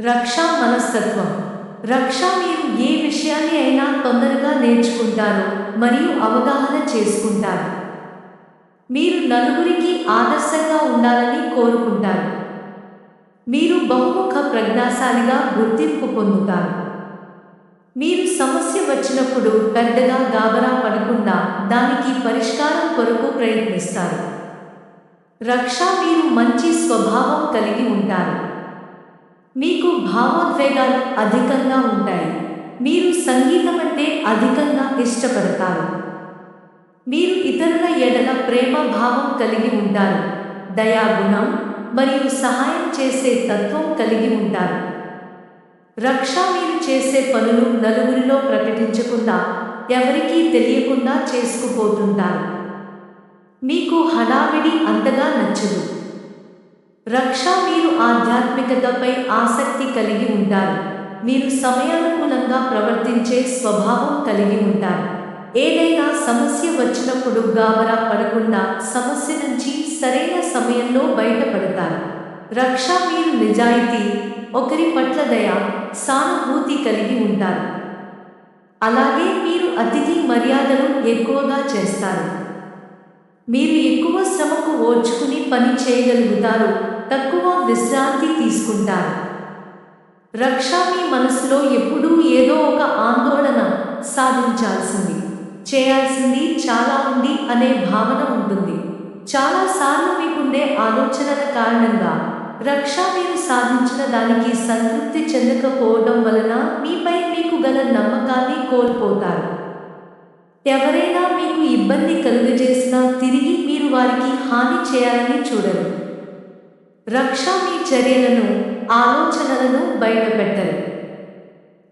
రక్షా మనస్తత్వం. రక్ష మీరు ఏ విషయాన్ని అయినా తొందరగా నేర్చుకుంటారు మరియు అవగాహన చేసుకుంటారు. మీరు నలుగురికి ఆదర్శంగా ఉండాలని కోరుకుంటారు. మీరు బహుముఖ ప్రజ్ఞాశాలిగా గుర్తింపు పొందుతారు. మీరు సమస్య వచ్చినప్పుడు పెద్దగా గాబరా పడకుండా దానికి పరిష్కారం కొరకు ప్రయత్నిస్తారు. రక్ష మీరు మంచి స్వభావం కలిగి ఉంటారు. మీకు భావోద్వేగాలు అధికంగా ఉంటాయి. మీరు సంగీతం అంటే అధికంగా ఇష్టపడతారు. మీరు ఇతరుల ఎడల ప్రేమ భావం కలిగి ఉంటారు. దయాగుణం మరియు సహాయం చేసే తత్వం కలిగి ఉంటారు. రక్ష మీరు చేసే పనులు నలుగురిలో ప్రకటించకుండా ఎవరికీ తెలియకుండా చేసుకుపోతుంటారు. మీకు హడావిడి అంతగా నచ్చదు. రక్ష మీరు ఆధ్యాత్మికతపై ఆసక్తి కలిగి ఉంటారు. మీరు సమయానుకూలంగా ప్రవర్తించే స్వభావం కలిగి ఉంటారు. ఏదైనా సమస్య వచ్చినప్పుడు గాబరా పడకుండా సమస్య నుంచి సరైన సమయంలో బయటపడతారు. రక్ష మీరు నిజాయితీ, ఒకరి పట్ల దయ, సానుభూతి కలిగి ఉంటారు. అలాగే మీరు అతిథి మర్యాదలు ఎక్కువగా చేస్తారు. మీరు ఎక్కువ శ్రమకు ఓర్చుకుని పని చేయగలుగుతారు, తక్కువ విశ్రాంతి తీసుకుంటారు. రక్ష మీ మనసులో ఎప్పుడూ ఏదో ఒక ఆందోళన, సాధించాల్సింది, చేయాల్సింది చాలా ఉంది అనే భావన ఉంటుంది. చాలాసార్లు మీకుండే ఆలోచనల కారణంగా రక్ష మీరు సాధించిన దానికి సంతృప్తి చెందకపోవడం వలన మీపై మీకు గల నమ్మకాన్ని కోల్పోతారు. ఎవరైనా మీకు ఇబ్బంది కలుగజేసినా తిరిగి మీరు వారికి హాని చేయాలని చూడరు. రక్ష మీ చర్యలను, ఆలోచనలను బయటపెట్టరు.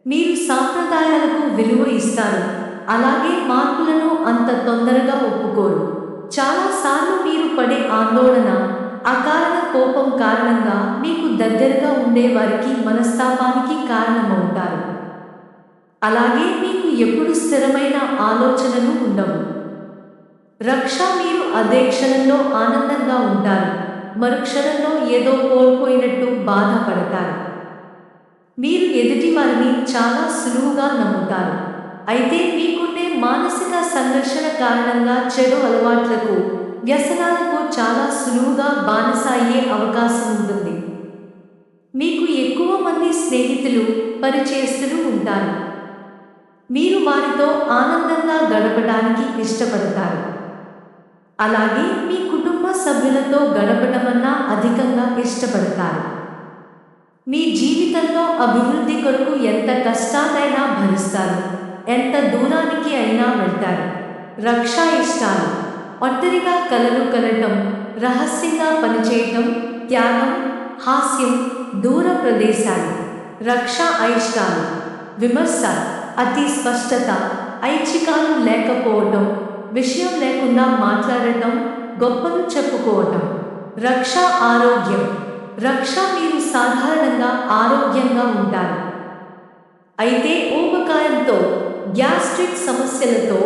మీరు సాంప్రదాయాలకు విలువ ఇస్తారు, అలాగే మార్పులను అంత తొందరగా ఒప్పుకోరు. చాలాసార్లు మీరు పడే ఆందోళన, అకారణ కోపం కారణంగా మీకు దగ్గరగా ఉండే వారికి మనస్తాపానికి కారణమవుతారు. అలాగే మీకు ఎప్పుడు స్థిరమైన ఆలోచనలు ఉండవు. రక్ష మీరు అదే క్షణంలో ఆనందంగా ఉంటారు, మరుక్షణంలో ఏదో కోల్పోయినట్టు బాధపడతారు. మీరు ఎదుటివారిని చాలా సులువుగా నమ్ముతారు. అయితే మీకుండే మానసిక సంఘర్షణ కారణంగా చెడు అలవాట్లకు, వ్యసనాలకు చాలా సులువుగా బానిస అయ్యే అవకాశం ఉంటుంది. మీకు ఎక్కువ మంది స్నేహితులు, పరిచయస్తులు ఉంటారు. మీరు వారితో ఆనందంగా గడపడానికి ఇష్టపడతారు. అలాగే మీ కుటుంబ సభ్యులతో గడపడమన్నా అధికంగా ఇష్టపడతారు. మీ జీవితంలో అభివృద్ధి కొరకు ఎంత కష్టాన్నైనా భరిస్తారు, ఎంత దూరానికి అయినా వెళ్తారు. రక్ష ఇష్టాలు. ఒంటరిగా కలలు కనటం, రహస్యంగా పనిచేయటం, త్యాగం, హాస్యం, దూర ప్రదేశాలు. రక్ష అయిష్టాలు. విమర్శ, అతి స్పష్టత, ఐచ్ఛికాలు లేకపోవటం, విషయం లేకుండా మాట్లాడటం, గొప్పలు చెప్పుకోవటం. రక్ష ఆరోగ్యం. రక్ష మీరు సాధారణంగా ఆరోగ్యంగా ఉంటారు. అయితే ఊబకాయంతో, గ్యాస్ట్రిక్ సమస్యలతో,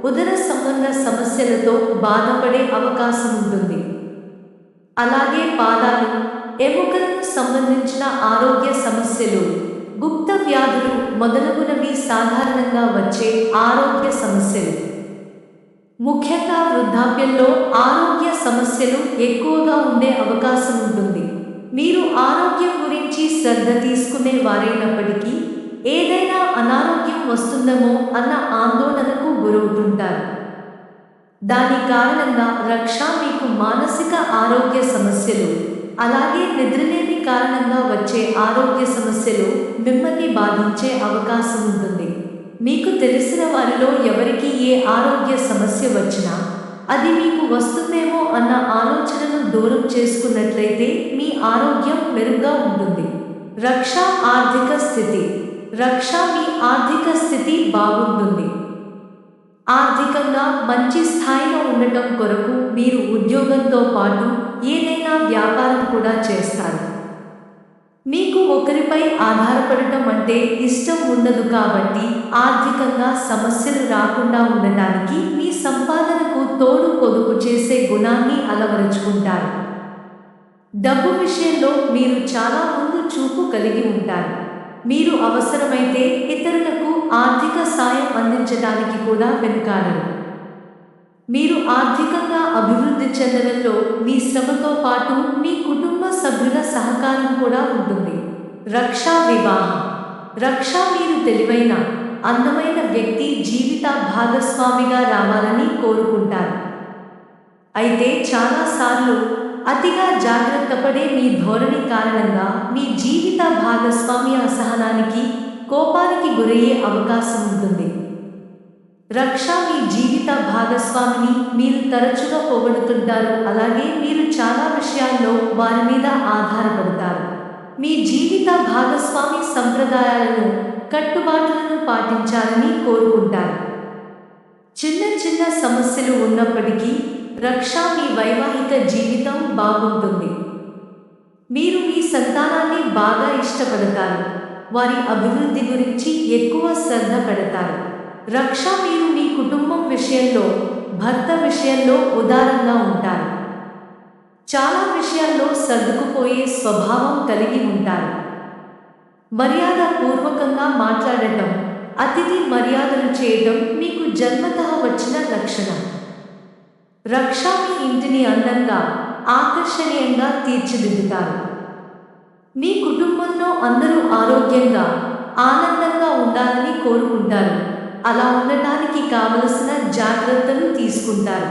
ఉదర సంబంధ సమస్యలతో బాధపడే అవకాశం ఉంటుంది. అలాగే పాదాలు, ఎముకలకు సంబంధించిన ఆరోగ్య సమస్యలు, గుప్త వ్యాధులు మొదలగునవి సాధారణంగా వచ్చే ఆరోగ్య సమస్యలు. ముఖ్యంగా వృద్ధాప్యంలో ఆరోగ్య సమస్యలు ఎక్కువగా ఉండే అవకాశం ఉంటుంది. మీరు ఆరోగ్యం గురించి శ్రద్ధ తీసుకునే వారైనప్పటికీ ఏదైనా అనారోగ్యం వస్తుందేమో అన్న ఆందోళనకు గురవుతుంటారు. దాని కారణంగా రక్ష మీకు మానసిక ఆరోగ్య సమస్యలు, అలాగే నిద్రలేమి కారణంగా వచ్చే ఆరోగ్య సమస్యలు మిమ్మల్ని బాధించే అవకాశం ఉంటుంది. మీకు తెలిసిన వారిలో ఎవరికి ఏ ఆరోగ్య సమస్య వచ్చినా అది మీకు వస్తుందేమో అన్న ఆలోచనను దూరం చేసుకున్నట్లయితే మీ ఆరోగ్యం మెరుగ్గా ఉంటుంది. రక్ష ఆర్థిక స్థితి. రక్ష మీ ఆర్థిక స్థితి బాగుంటుంది. ఆర్థికంగా మంచి స్థాయిలో ఉండటం కొరకు మీరు ఉద్యోగంతో పాటు ఏదైనా వ్యాపారం కూడా చేస్తారు. మీకు ఒకరిపై ఆధారపడటం అంటే ఇష్టం ఉండదు కాబట్టి ఆర్థికంగా సమస్యలు రాకుండా ఉండటానికి మీ సంపాదనకు తోడు పొదుపు చేసే గుణాన్ని అలవరుచుకుంటారు. డబ్బు విషయంలో మీరు చాలా ముందు చూపు కలిగి ఉంటారు. మీరు అవసరమైతే ఇతరులకు ఆర్థిక సాయం అందించడానికి కూడా వెనుకాడరు. మీరు ఆర్థికంగా అభివృద్ధి చెందడంలో మీ శ్రమతో పాటు మీ కుటుంబ సభ్యుల సహకారం కూడా ఉంటుంది. రక్షా వివాహం. రక్ష మీరు తెలివైన, అందమైన వ్యక్తి జీవిత భాగస్వామిగా రావాలని కోరుకుంటారు. అయితే చాలాసార్లు అతిగా జాగ్రత్తపడే మీ ధోరణి కారణంగా మీ జీవిత భాగస్వామి అసహనానికి, కోపానికి గురయ్యే అవకాశం ఉంటుంది. రక్ష మీ జీవిత భాగస్వామిని మీరు తరచుగా పొగడుతుంటారు, అలాగే మీరు చాలా విషయాల్లో వారి మీద ఆధారపడతారు. మీ జీవిత భాగస్వామి సంప్రదాయాలను, కట్టుబాట్లను పాటించాలని కోరుకుంటారు. చిన్న చిన్న సమస్యలు ఉన్నప్పటికీ రక్ష మీ వైవాహిక జీవితం బాగుంటుంది. మీరు మీ సంతానాన్ని బాగా ఇష్టపడతారు, వారి అభివృద్ధి గురించి ఎక్కువ శ్రద్ధ పెడతారు. రక్ష మీరు మీ కుటుంబం విషయంలో, భర్త విషయంలో ఉదారంగా ఉంటారు. చాలా విషయాల్లో సర్దుకుపోయే స్వభావం కలిగి ఉంటారు. మర్యాద పూర్వకంగా మాట్లాడటం, అతిథి మర్యాదలు చేయటం మీకు జన్మతః వచ్చిన లక్షణం. రక్ష మీ ఇంటిని అందంగా, ఆకర్షణీయంగా తీర్చిదిద్దుతారు. మీ కుటుంబంలో అందరూ ఆరోగ్యంగా, ఆనందంగా ఉండాలని కోరుకుంటారు. అలా ఉండటానికి కావలసిన జాగ్రత్తలు తీసుకుంటారు.